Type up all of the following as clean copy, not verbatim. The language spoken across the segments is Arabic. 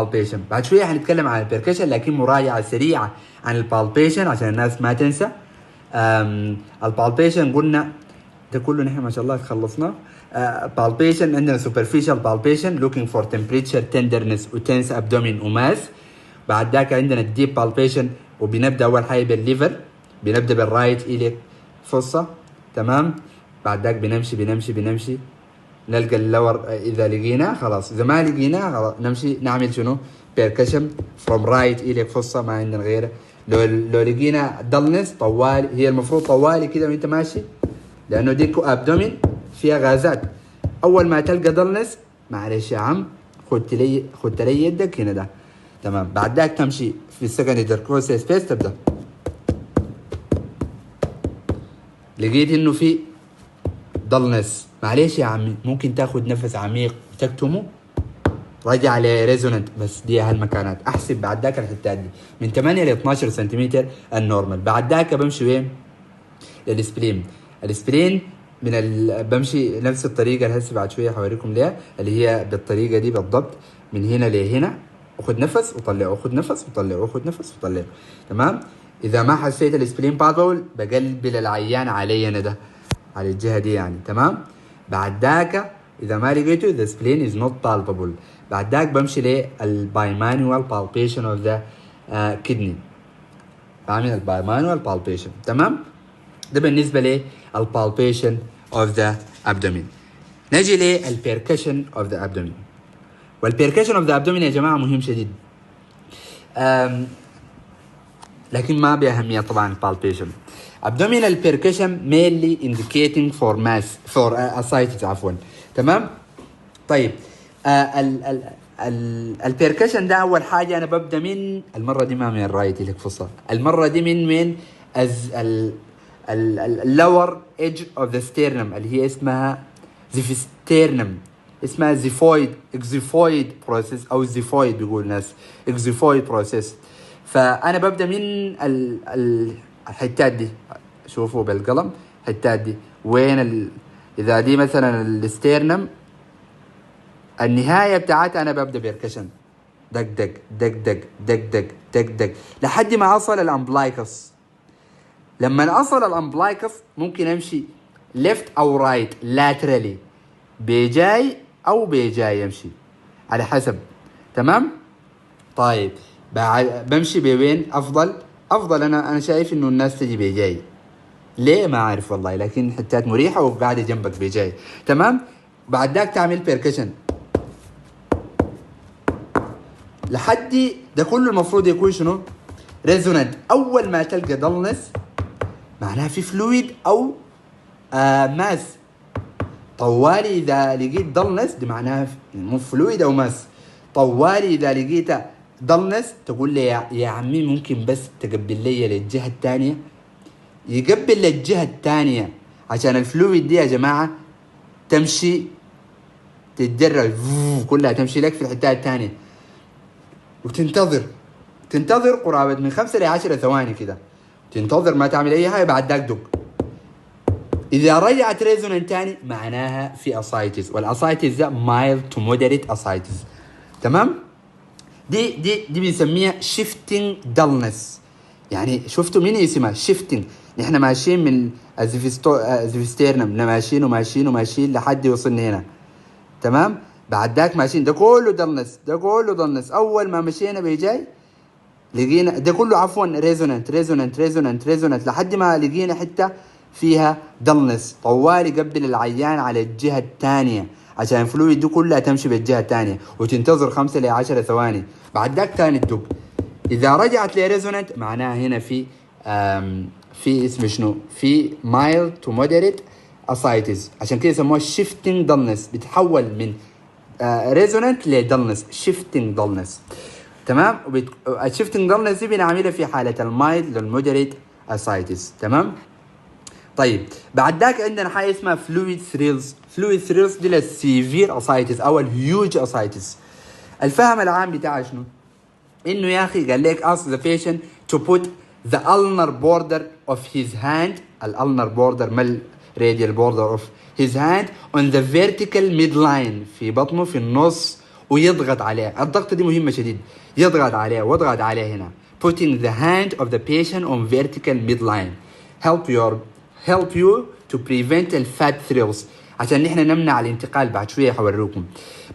بالبيشن. بعد شويه حنتكلم عن البركشن، لكن مراجعه سريعه عن البالبيشن عشان الناس ما تنسى. البالبيشن قلنا ده كله نحن ما شاء الله خلصناه. بالبيشن عندنا superficial بالبيشن looking for temperature tenderness وتنس abdomen وماس. بعد ذاك عندنا الديب بالبيشن، وبنبدا اول حاجه بالليفر، بنبدا بالرايت إليك فصة. تمام. بعد ذاك بنمشي نلقى اللور. اذا لقيناه خلاص، اذا ما لقيناه خلاص نمشي نعمل شنو؟ بيركشن فروم رايت إليك فصة، ما عندنا غيره. لو لقينا دلنس طوالي، هي المفروض طوالي كده وانت ماشي، لانه دي ابدومين فيها غازات. اول ما تلقى دلنس معلش يا عم خدت لي يدك هنا ده. تمام. بعد ذاك تمشي في السكند انتركوستال سبيس، تبدا لقيت انه في ضلنس، معلش يا عمي ممكن تاخد نفس عميق وتكتمه، رجع لريزونانت. بس دي هالمكانات احسب. بعد ذاك الحتات دي من 8 ل 12 سنتيمتر النورمال. بعد ذاك بمشي وين؟ للسبلين. السبلين بمشي نفس الطريقه اللي هسه بعد شويه حوريكم ليها، اللي هي بالطريقه دي بالضبط، من هنا لهنا. اخذ نفس وطلع، اخذ نفس وطلع، اخذ نفس وطلع. تمام. اذا ما حسيت السبلين باول بقلبل العيان علي انا ده، على الجهه دي يعني. تمام. بعد ذاك اذا ما لقيته the spleen is not palpable. بعد ذاك بمشي للبايمانوال palpation of the kidney، بعمل البايمانوال palpation. تمام. ده بالنسبه للpalpation of the abdomen. نجي للبيركشن of the abdomen. والبيركشن of the abdomen يا جماعه مهم شديد، لكن ما بأهمية طبعا. palpation abdominal percussion mainly indicating for mass for ascites عفوا. تمام. طيب البيركشن ده اول حاجه انا ببدا من المره دي ما من الرايت لك فصل، المره دي من اللور ايدج اوف ذا sternum اللي هي اسمها زيفستيرنم، اسمها زيفويد اكزيفويد بروسيس او زيفويد بيقول الناس اكزيفويد بروسيس. فانا ببدا من الحتات دي، شوفوا بالقلم الحتات دي وين اذا دي مثلا الستيرنم النهايه بتاعتها انا ببدا بيركشن دق دق دق دق دق دق دق دق لحد ما اصل الامبلايكس. لما اصل الامبلايكس ممكن امشي ليفت او رايت لاترالي، بيجاي او بيجاي يمشي على حسب. تمام. طيب بمشي بوين افضل انا شايف انه الناس تجي بيجاي. ليه ما عارف والله، لكن حتات مريحه وقاعده جنبك بيجاي. تمام. بعد ذاك تعمل بيركشن لحد ده كله المفروض يكون شنو؟ ريزونانت. اول ما تلقى ضلنس معناها في فلويد او ماس. طوالي اذا لقيت ضلنس دي معناها مو فلويد او ماس. طوالي اذا لقيت ضلنس تقول لي يا عمي ممكن بس تقبل لي للجهه الثانيه، يقبل للجهه الثانيه عشان الفلويد دي يا جماعه تمشي تتدرج كلها تمشي لك في الحتات الثانيه، وتنتظر قرابه من 5 ل 10 ثواني كده، تنتظر ما تعمل اي حاجه. بعد ذاك دق. اذا رجعت ريزونانت تاني معناها في اسايتس، والاسايتس ده مايلد تو مودريت اسايتس. تمام. دي بنسميها شيفتنج دلنس. يعني شفتوا مين اسمها شيفتنج؟ نحن ماشيين من الزيفستيرنم ماشيين لحد وصلنا هنا. تمام. بعد ذاك ماشيين ده كله دلنس. اول ما مشينا بيجاي لقينا ده كله عفوا ريزونانت لحد ما لقينا حته فيها دلنس طوالي قبل العيان على الجهه الثانيه عشان الفلويد دي كلها تمشي بالجهه الثانيه، وتنتظر 5 ل 10 ثواني. بعد ذاك ثاني تدق. اذا رجعت لريزونانت معناها هنا في اسم شنو؟ في مايلد تو مودريت اسايتس، عشان كده يسموها شيفتنج دلنس. بتحول من ريزونانت لدلنس، شيفتنج دلنس. تمام. الشيفتنج دلنس دي بنعملها في حاله المايلد للمودريت اسايتس. تمام. طيب بعد ذاك عندنا حاجه اسمها فلويد ثريلز دي للسيفير اسايتس او الهيوج اسايتس. الفهم العام بتاعها شنو؟ انه يا اخي قال لك ask the patient to put the ulnar border of his hand ulnar border مال radial border of his hand on the vertical midline في بطنه في النص ويضغط عليه. الضغطة دي مهمة شديد، يضغط عليه واضغط عليه هنا. putting the hand of the patient on vertical midline help you to prevent the fat thrills، عشان نحن نمنع الانتقال. بعد شوية حوريكم.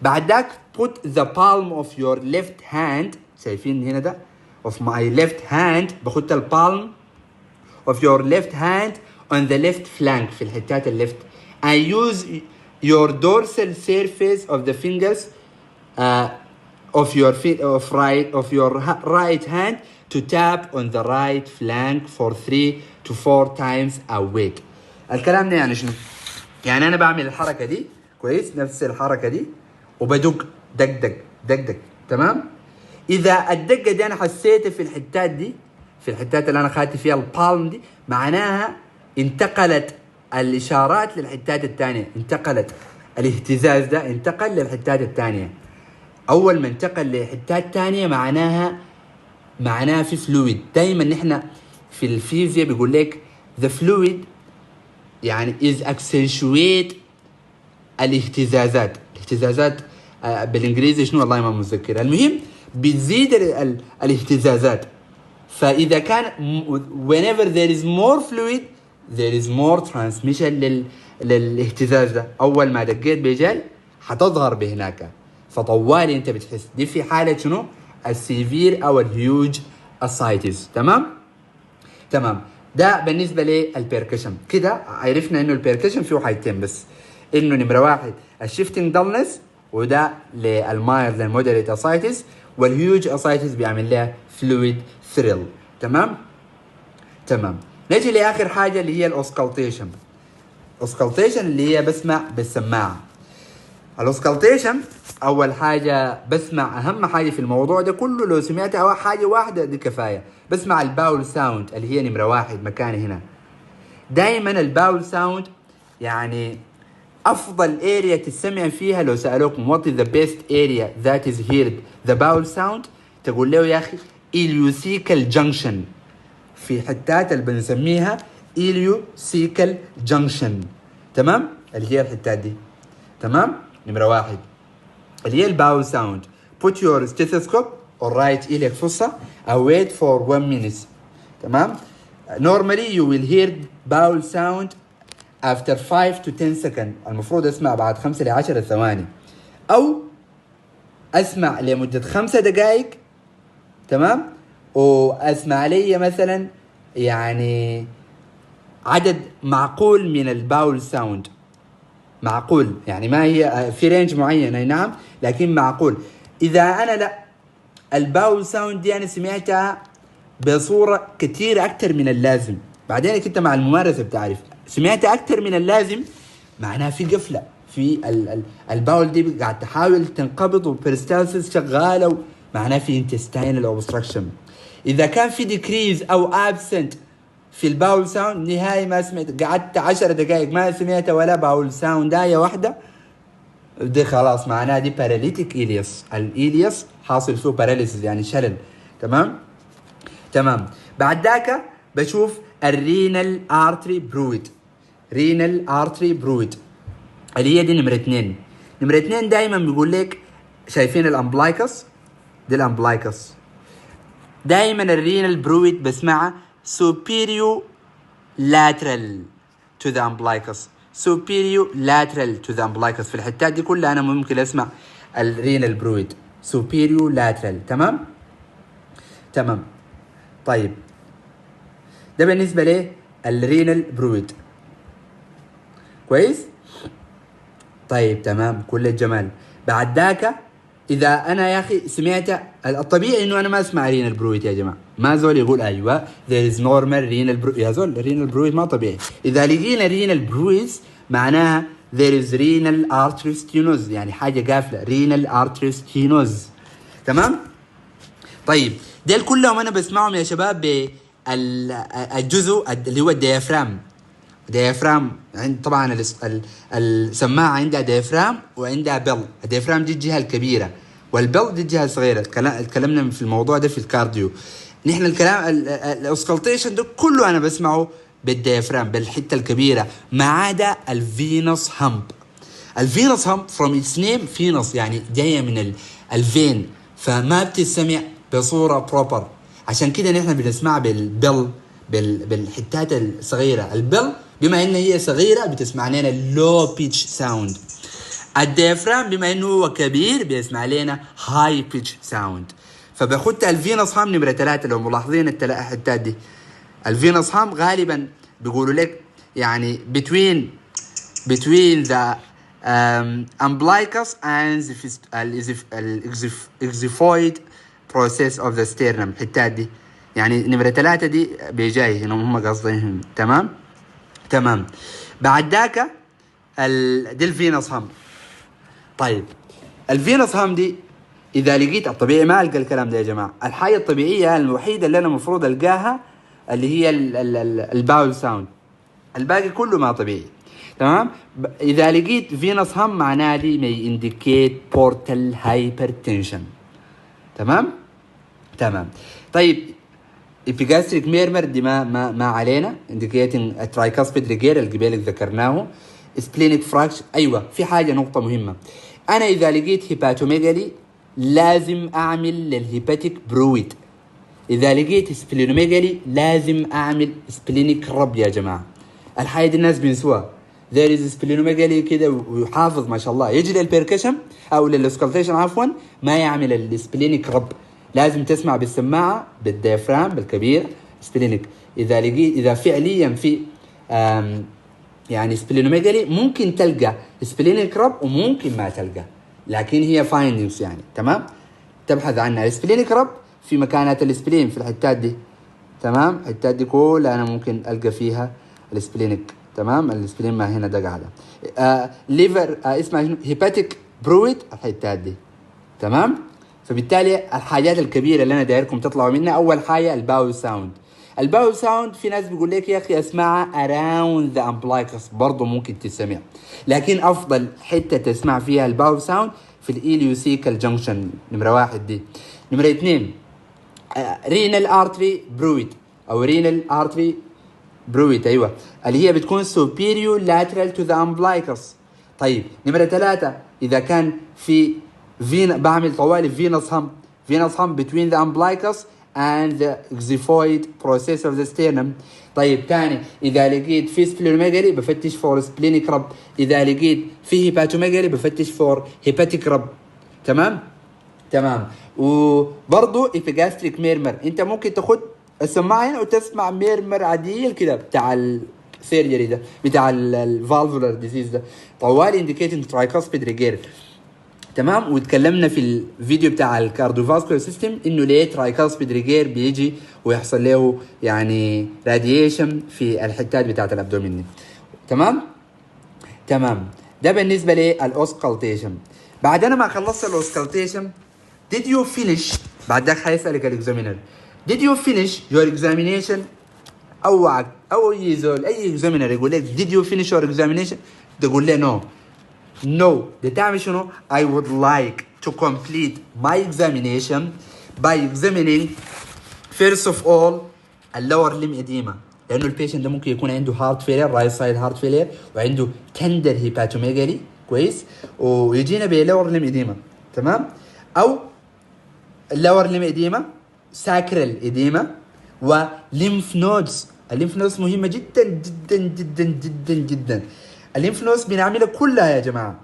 بعد ذاك put the palm of your left hand، شايفين هنا ده of my left hand، بخد البالم of your left hand on the left flank في الحتات الليفت. and use your dorsal surface of the fingers of your right hand to tap on the right flank for 3 to 4 times a week. الكلام ده يعني شنو؟ يعني انا بعمل الحركه دي كويس، نفس الحركه دي، وبدق دق دق دق دق. تمام؟ اذا الدقه دي انا حسيتها في الحتات دي، في الحتات اللي انا خدت فيها البالم دي، معناها انتقلت الاشارات للحتات الثانيه، انتقلت الاهتزاز ده انتقل للحتات الثانيه. اول ما انتقل لحتات ثانيه معناها في فلويد. دايما نحن في الفيزياء بيقول لك the fluid يعني is accentuate الاهتزازات بالانجليزي شنو والله ما متذكر. المهم بتزيد الاهتزازات. فاذا كان whenever there is more fluid there is more transmission للاهتزاز ده. اول ما دقيت بجل حتظهر بهناك، فطوالي انت بتحس. دي في حاله شنو؟ السيفير او الهيوج اسايتس. تمام. ده بالنسبه للبيركشن. كده عرفنا انه البيركشن فيه حاجتين بس، انه نمره واحد الشيفتنج دلنس، وده للمايلد للمودريت اسايتس، والهيوج اسايتس بيعمل لها فلويد ثريل. تمام. نجي لاخر حاجه اللي هي الاوسكالتيشن. اللي هي بسمع بالسماعه. الاوسكالتيشن اول حاجه بسمع، اهم حاجه في الموضوع ده كله لو سمعت او حاجه واحده دي كفايه. بسمع الباول ساوند اللي هي نمره واحد مكاني هنا. دائما الباول ساوند يعني افضل اريا تسمع فيها. لو سالوكم what is the best area that is heard the bowel sound، تقول له يا اخي اليوسيكال جنكشن، في حتات اللي بنسميها اليوسيكال جنكشن. تمام؟ اللي هي الحتات دي. تمام؟ نمرة واحد اللي هي الباول ساوند. put your stethoscope or right إليك فصة and wait for 1 minute. تمام؟ normally you will hear bowel sound after 5 to 10 seconds. المفروض اسمع بعد 5 ل 10 ثواني، او اسمع لمدة 5 دقائق. تمام؟ واسمع لي مثلا يعني عدد معقول من الباول ساوند. معقول يعني ما هي في رينج معين، اي نعم، لكن معقول. اذا انا لا الباول ساوند دي انا سمعتها بصورة كتير اكتر من اللازم، بعدين كنت مع الممارسة بتعرف سمعتها اكتر من اللازم، معناها في قفلة في الباول دي قاعد تحاول تنقبض وبرستالسيس شغالة، معناها في intestinal obstruction. اذا كان في decrease او absent في الباول ساوند نهائي ما سمعت، قعدت 10 دقائق ما سمعت ولا باول ساوند آية واحدة، دي خلاص معناها دي باراليتيك إلياس. الإلياس حاصل فيه باراليسيس يعني شلل. تمام. بعد ذاك بشوف الرينال ارتري برويد. اللي هي دي نمرة 2. نمرة 2 دايما بيقول لك شايفين الامبلايكس؟ دي الامبلايكس. دايما الرينال برويد بسمعها superior lateral to the umbilicus. في الحتات دي كلها انا ممكن اسمع الرينال برويد superior lateral. تمام. طيب ده بالنسبة لي الرينال برويد. كويس؟ طيب تمام، كل الجمال. بعد ذاك اذا انا يا اخي سمعت، الطبيعي انه انا ما اسمع رينال برويد يا جماعه، ما زول يقول ايوه there is normal renal برويد. يا زول رينال برويد ما طبيعي. اذا لقينا رينال برويد معناها there is renal artery stenosis، يعني حاجه قافله، renal artery stenosis. تمام. طيب ديل كلهم انا بسمعهم يا شباب بالجزء اللي هو الديافرام. طبعا السماعه عندها ديافرام وعندها بل. الديافرام دي الجهه الكبيره والبل دي الجهه الصغيره. تكلمنا في الموضوع ده في الكارديو. نحن الكلام الاوسكالتيشن ده كله انا بسمعه بالديافرام بالحته الكبيره، ما عدا الفينوس همب. الفينوس هم from its name فينوس يعني جايه من الفين، فما بتسمع بصوره بروبر. عشان كده نحن بنسمع بالحتات الصغيره. البل بما ان هي صغيره بتسمع لنا لو بيتش ساوند. الديافرام بما انه هو كبير بيسمع لنا هاي بيتش ساوند. فباخد الفينوس هام نمره 3. لو ملاحظين الحتات دي الفينوس هام غالبا بيقولوا لك يعني between the umbilicus and the exiphoid process of the sternum. الحتات دي يعني نمرة 3 دي بيجاي هنا هم قصدين. تمام. بعد ذاك دي الفينوس هام. طيب الفينوس هام دي اذا لقيت الطبيعي ما القى الكلام ده يا جماعه. الحاجه الطبيعيه الوحيده اللي انا المفروض القاها اللي هي الباول ساوند، الباقي كله ما طبيعي. تمام. اذا لقيت فينوس هام معناه دي may indicate portal hypertension. تمام. طيب epigastric murmur دي ما علينا indicating tricuspid regurg اللي قبل ذكرناه. splenic fracture ايوه في حاجه نقطه مهمه. انا اذا لقيت هيباتوميجالي لازم اعمل للهيباتيك برويد. اذا لقيت سبلينوميجالي لازم اعمل سبلينيك رب يا جماعه. الحاجه دي الناس بينسوها. there is سبلينوميجالي كده ويحافظ ما شاء الله يجي للبيركشن او للسكالتيشن عفوا ما يعمل السبلينيك رب. لازم تسمع بالسماعه بالديافرام بالكبير سبلينيك. اذا فعليا في يعني سبلينوميجالي ممكن تلقى سبلينيك رب وممكن ما تلقى، لكن هي فايندنجز يعني. تمام. تبحث عنها السبلينيك رب في مكانات السبلين في الحتات دي. تمام. الحتات دي كلها انا ممكن القى فيها السبلينيك. تمام. السبلين ما هنا ده قاعده ليفر اسمها هيباتيك برويد الحتات دي. تمام. فبالتالي الحاجات الكبيره اللي انا دايركم تطلعوا منها اول حاجه الباول ساوند. الباول ساوند في ناس بيقول لك يا اخي اسمعها around the umbilicus برضه ممكن تسمع، لكن افضل حته تسمع فيها الباول ساوند في الإليوسيكال جنكشن نمره 1 دي. نمره 2 رينال ارتري برويد او رينال ارتري برويد ايوه اللي هي بتكون superior lateral to the umbilicus. طيب نمره 3 اذا كان في بعمل طوالي فينوس هم between the umbilicus and the exiphoid process of the sternum. طيب تاني اذا لقيت في سبلينوميجالي بفتش فور سبلينيك رب، اذا لقيت في هيباتوميجالي بفتش فور هيباتيك رب. تمام. وبرضو epigastric murmur انت ممكن تاخد السماعه هنا وتسمع ميرمر عديل كده بتاع السيرجري ده بتاع الفالفولار ديزيز ده طوالي indicating tricuspid regurg. تمام. وتكلمنا في الفيديو بتاع الكارديوفاسكولار سيستم انه ليه ترايكاسبيد ريجير بيجي ويحصل له يعني راديشن في الحتات بتاعت الابدومين. تمام. ده بالنسبه للاوسكالتيشن. بعد انا ما خلصت الاوسكالتيشن did you finish بعد ذاك حيسالك الاكزامينر did you finish your examination او يزول اي اكزامينر يقول لك did you finish your examination تقول له no ده تعمل شنو I would like to complete my examination by examining first of all اللور ليم اديما، لانه البيشنت ده ممكن يكون عنده هارت فيلير رايت سايد هارت فيلير وعنده تندر هيباتوميجالي كويس ويجينا بلور ليم اديما. تمام. او اللور ليم اديما ساكرال اديما وليمف نودز. الليمف نودز مهمه جدا جدا جدا جدا جدا. الليمف نودز بنعملها كلها يا جماعه.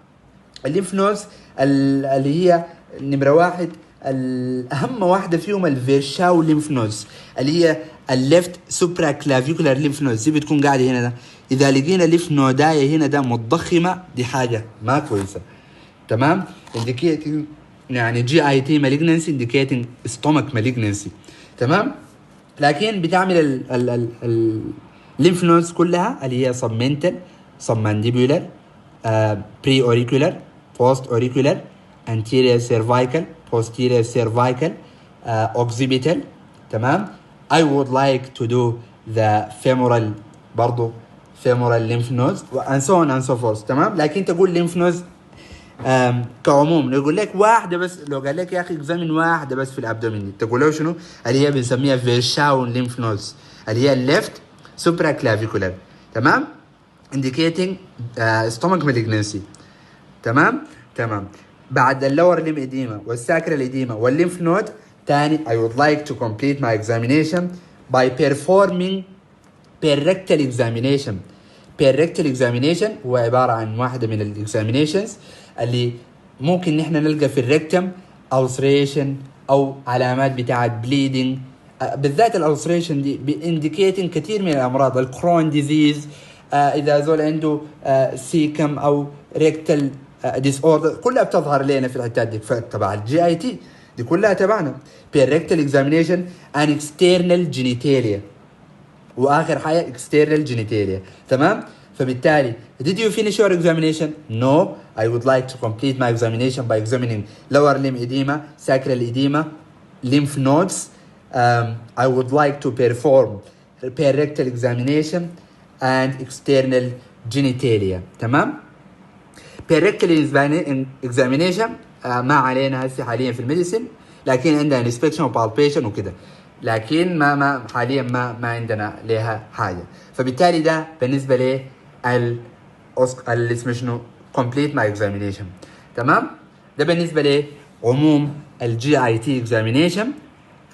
الليمف نودز اللي هي نمره 1 الاهم واحده فيهم الفيرشاو ليمف نودز اللي هي الليفت سوبرا كلافيكولار ليمف نودز دي بتكون قاعده هنا ده. اذا لقينا ليف نودايه هنا ده متضخمه دي حاجه ما كويسه. تمام. indicating يعني جي اي تي مالجنسي indicating stomach malignancy. تمام. لكن بتعمل الليمف نودز كلها اللي هي submental submandibular pre-auricular post-auricular anterior cervical posterior cervical occipital. تمام. I would like to do the femoral برضو femoral lymph nodes and so on and so forth. تمام. لكن تقول lymph nodes كعموم يقول لك واحده بس. لو قال لك يا اخي اكزامين واحده بس في الابدومين تقول له شنو اللي هي بنسميها فيرشاون ليمف نودز اللي هي الليفت سوبرا كلافيكولار. تمام. indicating stomach malignancy. تمام. بعد اللور ليم إديمة والساكرال إديمة والليمف نود تاني I would like to complete my examination by performing perrectal examination. perrectal examination هو عبارة عن واحدة من الاكزامينيشنز اللي ممكن نحن نلقى في الريكتم ulceration أو علامات بتاعة bleeding. بالذات الالسريشن دي بإنديكيتنج كثير من الأمراض، الكرون ديزيز، إذا زول عنده سيكم أو ريكتال ديس اوردر كلها بتظهر لنا في الحتات دي تبع الجي اي تي دي كلها تبعنا. بيركتال اكزامينيشن ان اكسترنال جينيتاليا، واخر حاجه اكسترنال جينيتاليا. تمام. فبالتالي did you finish your examination? No, I would like to complete my examination by examining lower limb edema, sacral edema, lymph nodes. I would like to perform rectal examination and external genitalia. تمام. rectal examination ما علينا هسه حاليا في الميديسين، لكن عندنا inspection وبالبيشن وكده، لكن ما حاليا ما عندنا لها حاجه. فبالتالي ده بالنسبه لي اللي اسمه شنو complete my examination. تمام. ده بالنسبه لي عموم الجي اي تي examination.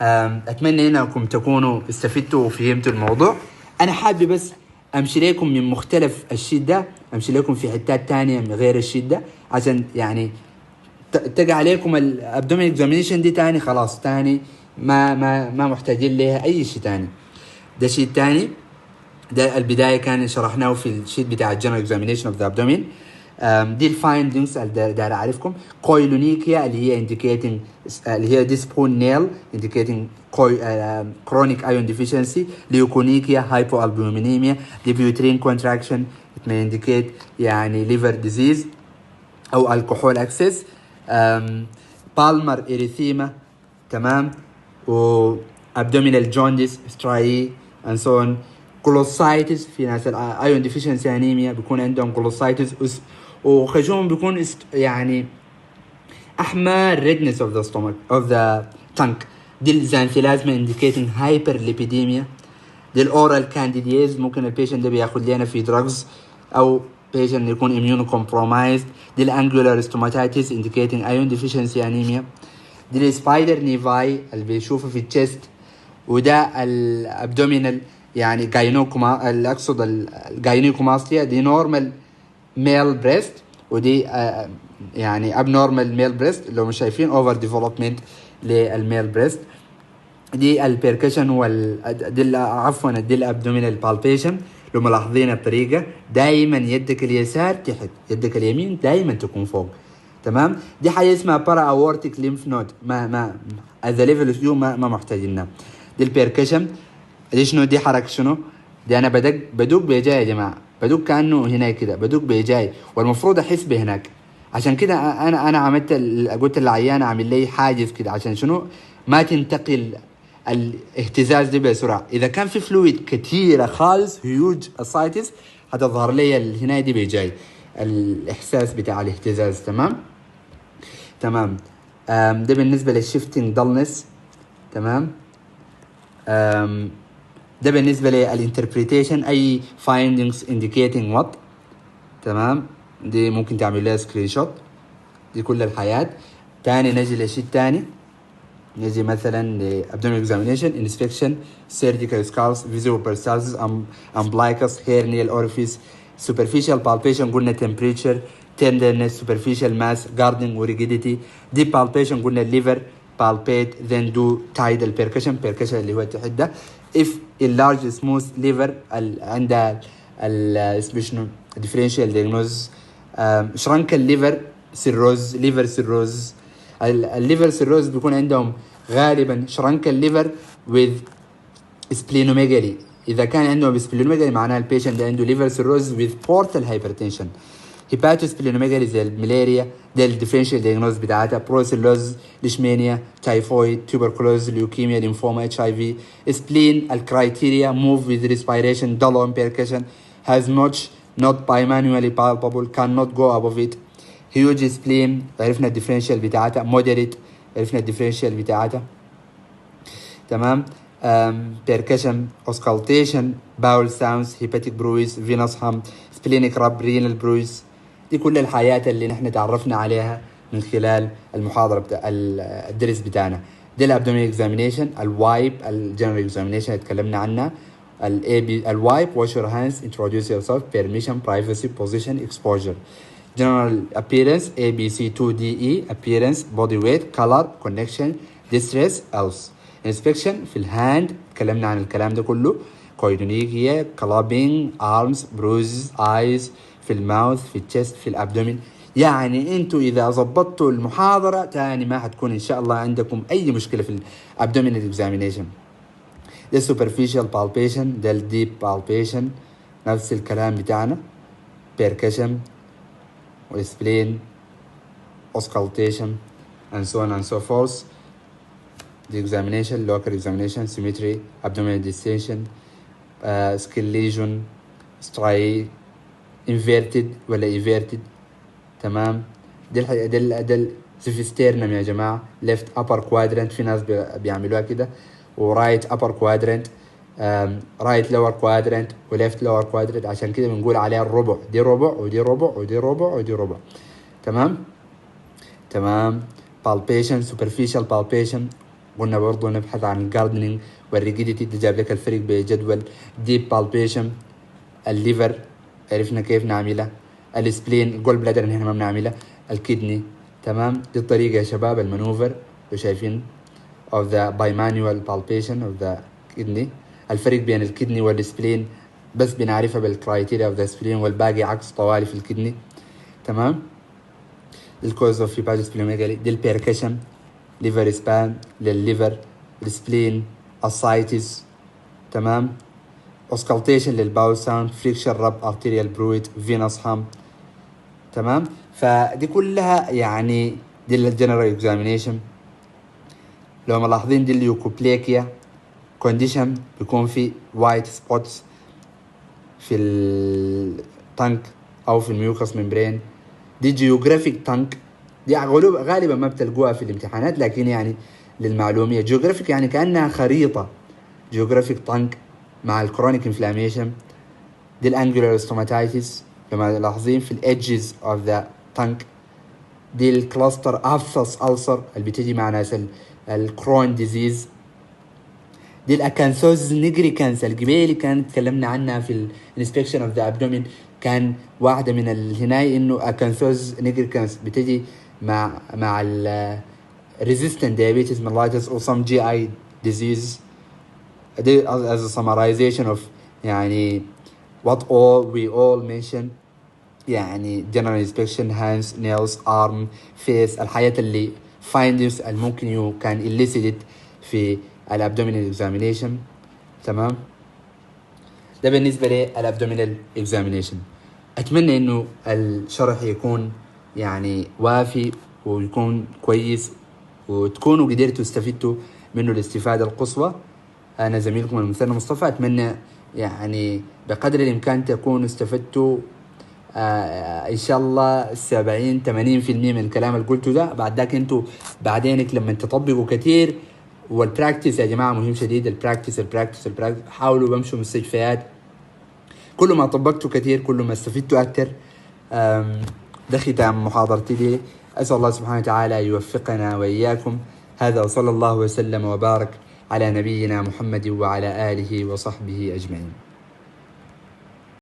اتمنى انكم تكونوا استفدتوا وفهمتوا الموضوع. انا حابب بس امشي لكم من مختلف الشيت ده، امشي لكم في حتات تانية من غير الشيت ده، عشان يعني تقع عليكم الابدومين اكزامينيشن دي تاني، خلاص تاني ما محتاجين لها اي شيء تاني. ده شيء تاني. ده البدايه كان شرحناه في الشيت بتاع الجنرال اكزامينيشن اوف ذا ابدومين. دي الفايندنجز اللي داير اعرفكم. كويلونيكيا اللي هي انديكيتنج، اللي هي ديسبون نيل انديكيتنج chronic iron deficiency. ليوكونيكيا hypoalbuminemia. ديبيوترين contraction it may indicate يعني liver disease او alcohol excess. بالمر إريثيما. تمام. و abdominal jaundice striae and so on. كولوسايتس في ناس الايون ديفيشنسي انيميا بيكون عندهم كولوسايتس، وخشوم بيكون يعني احمر redness of the stomach of the tongue. دي الزانثيلازما indicating hyperlipidemia. دي الاورال كانديديز، ممكن البيشنت ده بياخد لنا في دراجز او patient يكون immune compromised. دي الانجولار ستوماتيتس indicating iron deficiency anemia. دي السبايدر نيفاي اللي بيشوفه في التشست. وده الابدومينال يعني جاينوكوما، اللي اقصد الجاينيكوماستيا. دي نورمال ميل بريست، ودي يعني ابنورمال ميل بريست لو مش شايفين اوفر ديفلوبمنت للميل بريست. دي البيركشن دي عفوا دي الابدومينال بالبيشن. لو ملاحظين الطريقه دائما يدك اليسار تحت، يدك اليمين دائما تكون فوق. تمام. دي حاجه اسمها بارا اورتيك ليمف نود، ما ذا ليفل اوف يو ما محتاجينها. دي البيركشن. دي شنو؟ دي حركه شنو؟ دي انا بدوق بيجاي يا جماعه، بدوق كانه هنا كده، بدوق بيجاي، والمفروض احس بهناك. عشان كده انا عملت قلت للعيان اعمل لي حاجز كده، عشان شنو؟ ما تنتقل الاهتزاز دي بسرعه. اذا كان في فلويد كثيره خالص هيوج اسايتس هتظهر لي هنا دي بيجاي الاحساس بتاع الاهتزاز. تمام. ده بالنسبه للشيفتنج دلنس. تمام. ده بالنسبه للانتربريتيشن، اي findings indicating what. تمام. دي ممكن تعمل لها سكرين شوت. دي كل الحياة. تاني نجي لشيء تاني، نجي مثلا ل abdominal examination inspection cervical scalps visible peristalsis umbilicus hernial orifice superficial palpation قلنا temperature tenderness superficial mass guarding rigidity. deep palpation قلنا liver palpate then do tidal percussion اللي هو تحت ده. if enlarged smooth liver عندها اسمه شنو differential diagnosis. shrunk الليفر سيروز، ليفر سيروز. الليفر سيروز بيكون عندهم غالبا shrunk الليفر with splenomegaly. اذا كان عندهم splenomegaly معناها البيشنت ده عنده ليفر سيروز with portal hypertension. hepatosplenomegaly زي الملاريا، ده الديفرنشال دياجنوز بتاعتها. بروسيلوز، ليشمانيا، تايفويد، توبركلوز، ليوكيميا، ليمفوما، اتش اي في. سبلين الكرايتيريا move with respiration, dull on percussion, has notch not bimanually palpable, cannot go above it. huge spleen عرفنا الديفرنشال بتاعتها. moderate عرفنا الديفرنشال بتاعتها. تمام. percussion, auscultation, bowel sounds, hepatic bruise, venous hum, splenic rub, renal bruise. دي كل الحاجات اللي نحن تعرفنا عليها من خلال المحاضرة بتاع الدرس بتاعنا. دي الابدومين اكزامينيشن. الوايب الجنرال اكزامينيشن اتكلمنا عنها. الوايب wash your hands, introduce yourself, permission, privacy, position, exposure. General appearance A B C 2 D E appearance body weight color connection distress else. inspection في الهاند اتكلمنا عن الكلام ده كله. كويدونيكيا clubbing arms bruises eyes في الماوث في الشست في الابدومين. يعني انتوا اذا ظبطتوا المحاضرة تاني ما حتكون ان شاء الله عندكم اي مشكلة في الابدومين examination. ده superficial palpation ده الديب palpation نفس الكلام بتاعنا. percussion والسبلين auscultation and so on and so forth. The examination local examination symmetry abdominal distension skin lesion striae inverted ولا everted. تمام. ده السيفستيرنم يا جماعة. left upper quadrant في ناس بيعملوها كده و right upper quadrant right lower quadrant و left lower quadrant عشان كده بنقول عليها الربع. دي ربع ودي ربع ودي ربع ودي ربع. تمام. تمام. palpation superficial palpation قلنا برضو نبحث عن الجاردنينج والريجيديتي. ده جاب لك الفرق بجدول. deep palpation الليفر عرفنا كيف نعملها. السبلين الجول بلادر اللي احنا ما بنعملها. الكدني. تمام. دي الطريقة يا شباب المانوفر اللي شايفين of the bimanual palpation of the kidney. الفرق بين الكدني والسبلين بس بنعرفها بالكرايتيريا of the spleen والباقي عكس طوالي في الكدني. تمام. الكوز اوف هيباتوسبلينوميجالي. دي البيركشن ليفر سبان للليفر السبلين اسايتس. تمام. اوسكالتيشن للباول ساوند فريكشن رب ارتيريال برويد فينوس هام. تمام. فدي كلها يعني دي الجنرال اكزامينيشن. لو ملاحظين دي اليوكوبليكيا كونديشن بيكون في وايت سبوتس في التانك او في الميوكس ممبرين. دي جيوغرافيك تانك. دي غالبا ما بتلقوها في الامتحانات لكن يعني للمعلومية جيوغرافيك يعني كأنها خريطة. جيوغرافيك تانك مع الكرونيك انفلاميشن. دي الانجولار ستوماتايتس لما لاحظين في الادجز اوف ذا تانك. دي الكلاستر افثس ألسر اللي بتجي مع ناس الكرون ديزيز. دي الاكانثوز نيجريكانس القبيلي كان تكلمنا عنها في الانسبكشن اوف ذا ابدومين. كان واحدة من الهناي انه اكانثوز نيجريكانس بتجي مع ال resistant diabetes mellitus or some GI disease. as a summarization of يعني what all we all mentioned يعني general inspection hands nails arm face الحاجات اللي findings اللي ممكن you can elicit في الابدومينال examination. تمام. ده بالنسبة للابدومينال examination. اتمنى انه الشرح يكون يعني وافي ويكون كويس وتكونوا قدرتوا استفدتوا منه الاستفادة القصوى. أنا زميلكم المثنى مصطفى. أتمنى يعني بقدر الإمكان تكونوا استفدتوا إن شاء الله 70-80% من الكلام اللي قلته ده. بعد ذاك أنتوا بعدينك لما تطبقوا كتير. والبراكتس يا جماعة مهم شديد. البراكتس حاولوا بمشوا مستشفيات. كل ما طبقتوا كتير كل ما استفدتوا أكتر. ده ختام محاضرتي دي. أسأل الله سبحانه وتعالى يوفقنا وإياكم. هذا وصلى الله وسلم وبارك على نبينا محمد وعلى آله وصحبه أجمعين.